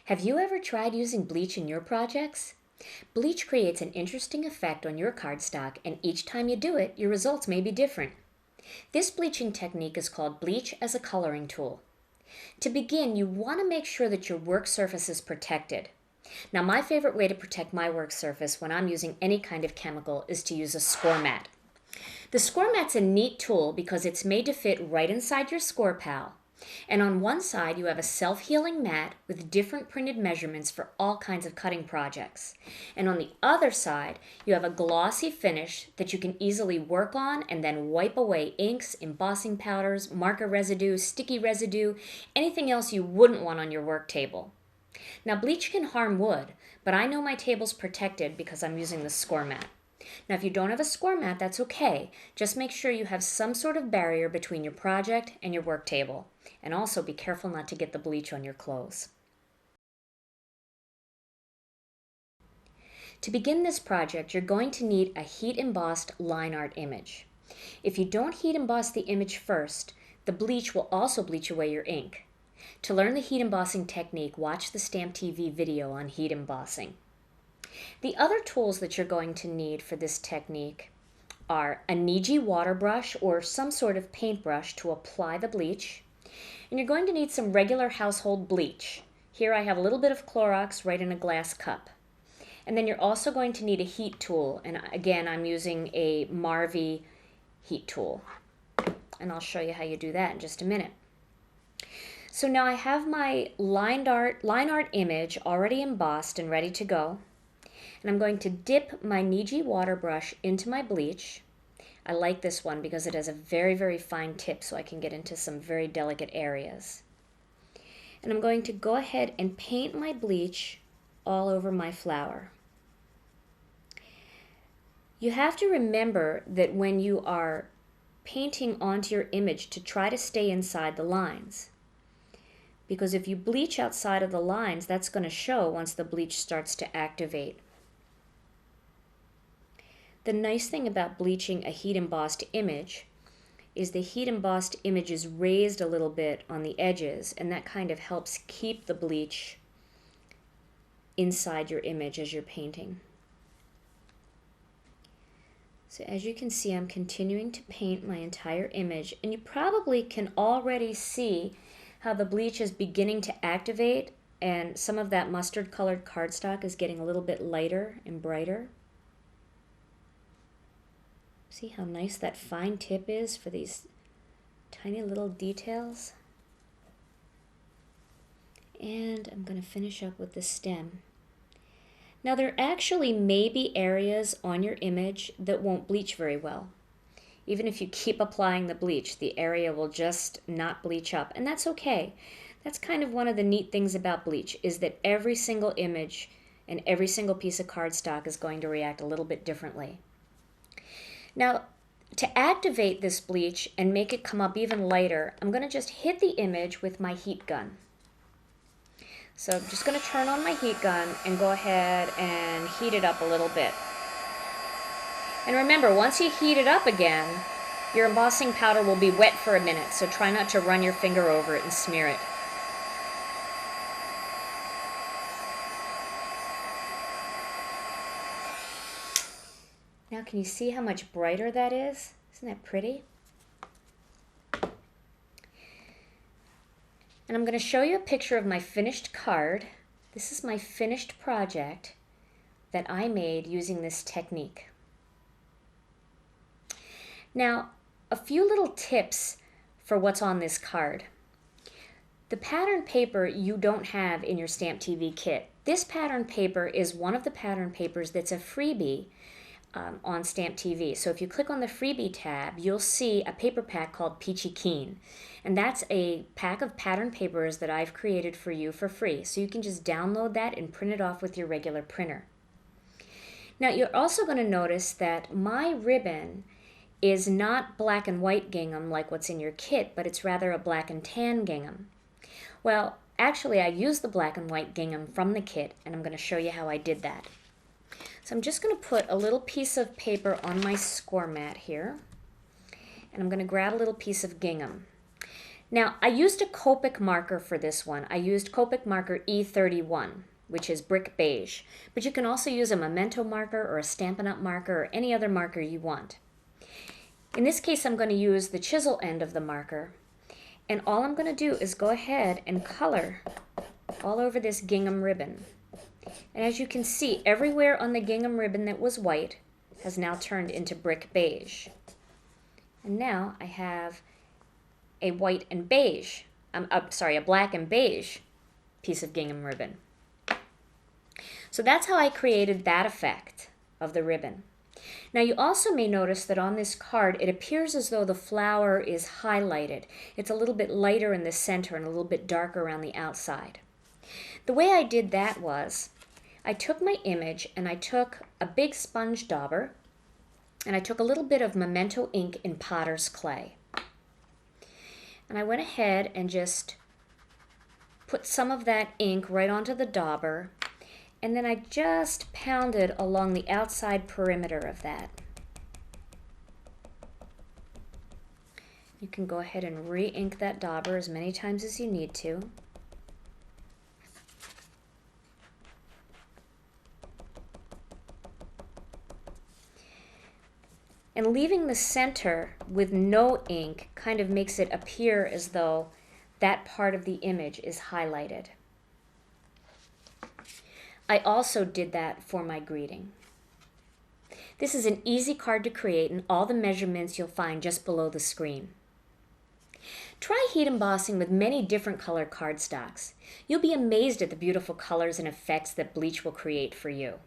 Have you ever tried using bleach in your projects? Bleach creates an interesting effect on your cardstock, and each time you do it, your results may be different. This bleaching technique is called bleach as a coloring tool. To begin, you want to make sure that your work surface is protected. Now, my favorite way to protect my work surface when I'm using any kind of chemical is to use a score mat. The score mat's a neat tool because it's made to fit right inside your score pal. And on one side, you have a self-healing mat with different printed measurements for all kinds of cutting projects. And on the other side, you have a glossy finish that you can easily work on and then wipe away inks, embossing powders, marker residue, sticky residue, anything else you wouldn't want on your work table. Now, bleach can harm wood, but I know my table's protected because I'm using the score mat. Now, if you don't have a score mat, that's okay. Just make sure you have some sort of barrier between your project and your work table. And also be careful not to get the bleach on your clothes. To begin this project, you're going to need a heat embossed line art image. If you don't heat emboss the image first, the bleach will also bleach away your ink. To learn the heat embossing technique, watch the Stamp TV video on heat embossing. The other tools that you're going to need for this technique are a Niji water brush or some sort of paintbrush to apply the bleach. And you're going to need some regular household bleach. Here I have a little bit of Clorox right in a glass cup. And then you're also going to need a heat tool. And again, I'm using a Marvy heat tool. And I'll show you how you do that in just a minute. So now I have my line art image already embossed and ready to go. And I'm going to dip my Niji water brush into my bleach. I like this one because it has a very, very fine tip so I can get into some very delicate areas. And I'm going to go ahead and paint my bleach all over my flower. You have to remember that when you are painting onto your image to try to stay inside the lines. Because if you bleach outside of the lines, that's going to show once the bleach starts to activate. The nice thing about bleaching a heat embossed image is the heat embossed image is raised a little bit on the edges, and that kind of helps keep the bleach inside your image as you're painting. So as you can see, I'm continuing to paint my entire image, and you probably can already see how the bleach is beginning to activate, and some of that mustard colored cardstock is getting a little bit lighter and brighter. See how nice that fine tip is for these tiny little details? And I'm going to finish up with the stem. Now there actually may be areas on your image that won't bleach very well. Even if you keep applying the bleach, the area will just not bleach up, and that's okay. That's kind of one of the neat things about bleach, is that every single image and every single piece of cardstock is going to react a little bit differently. Now, to activate this bleach and make it come up even lighter, I'm going to just hit the image with my heat gun. So I'm just going to turn on my heat gun and go ahead and heat it up a little bit. And remember, once you heat it up again, your embossing powder will be wet for a minute, so try not to run your finger over it and smear it. Now can you see how much brighter that is? Isn't that pretty? And I'm going to show you a picture of my finished card. This is my finished project that I made using this technique. Now, a few little tips for what's on this card. The pattern paper you don't have in your Stamp TV kit. This pattern paper is one of the pattern papers that's a freebie on Stamp TV. So if you click on the freebie tab, you'll see a paper pack called Peachy Keen. And that's a pack of pattern papers that I've created for you for free. So you can just download that and print it off with your regular printer. Now you're also going to notice that my ribbon is not black and white gingham like what's in your kit, but it's rather a black and tan gingham. Well, actually I used the black and white gingham from the kit, and I'm going to show you how I did that. So I'm just going to put a little piece of paper on my score mat here, and I'm going to grab a little piece of gingham. Now, I used a Copic marker for this one. I used Copic marker E31, which is brick beige. But you can also use a Memento marker or a Stampin' Up! Marker or any other marker you want. In this case, I'm going to use the chisel end of the marker. And all I'm going to do is go ahead and color all over this gingham ribbon. And as you can see, everywhere on the gingham ribbon that was white has now turned into brick beige. And now I have a white and beige, a black and beige piece of gingham ribbon. So that's how I created that effect of the ribbon. Now you also may notice that on this card it appears as though the flower is highlighted. It's a little bit lighter in the center and a little bit darker around the outside. The way I did that was I took my image and I took a big sponge dauber and I took a little bit of Memento ink in potter's clay. And I went ahead and just put some of that ink right onto the dauber, and then I just pounded along the outside perimeter of that. You can go ahead and re-ink that dauber as many times as you need to. And leaving the center with no ink kind of makes it appear as though that part of the image is highlighted. I also did that for my greeting. This is an easy card to create, and all the measurements you'll find just below the screen. Try heat embossing with many different color cardstocks. You'll be amazed at the beautiful colors and effects that Bleach will create for you.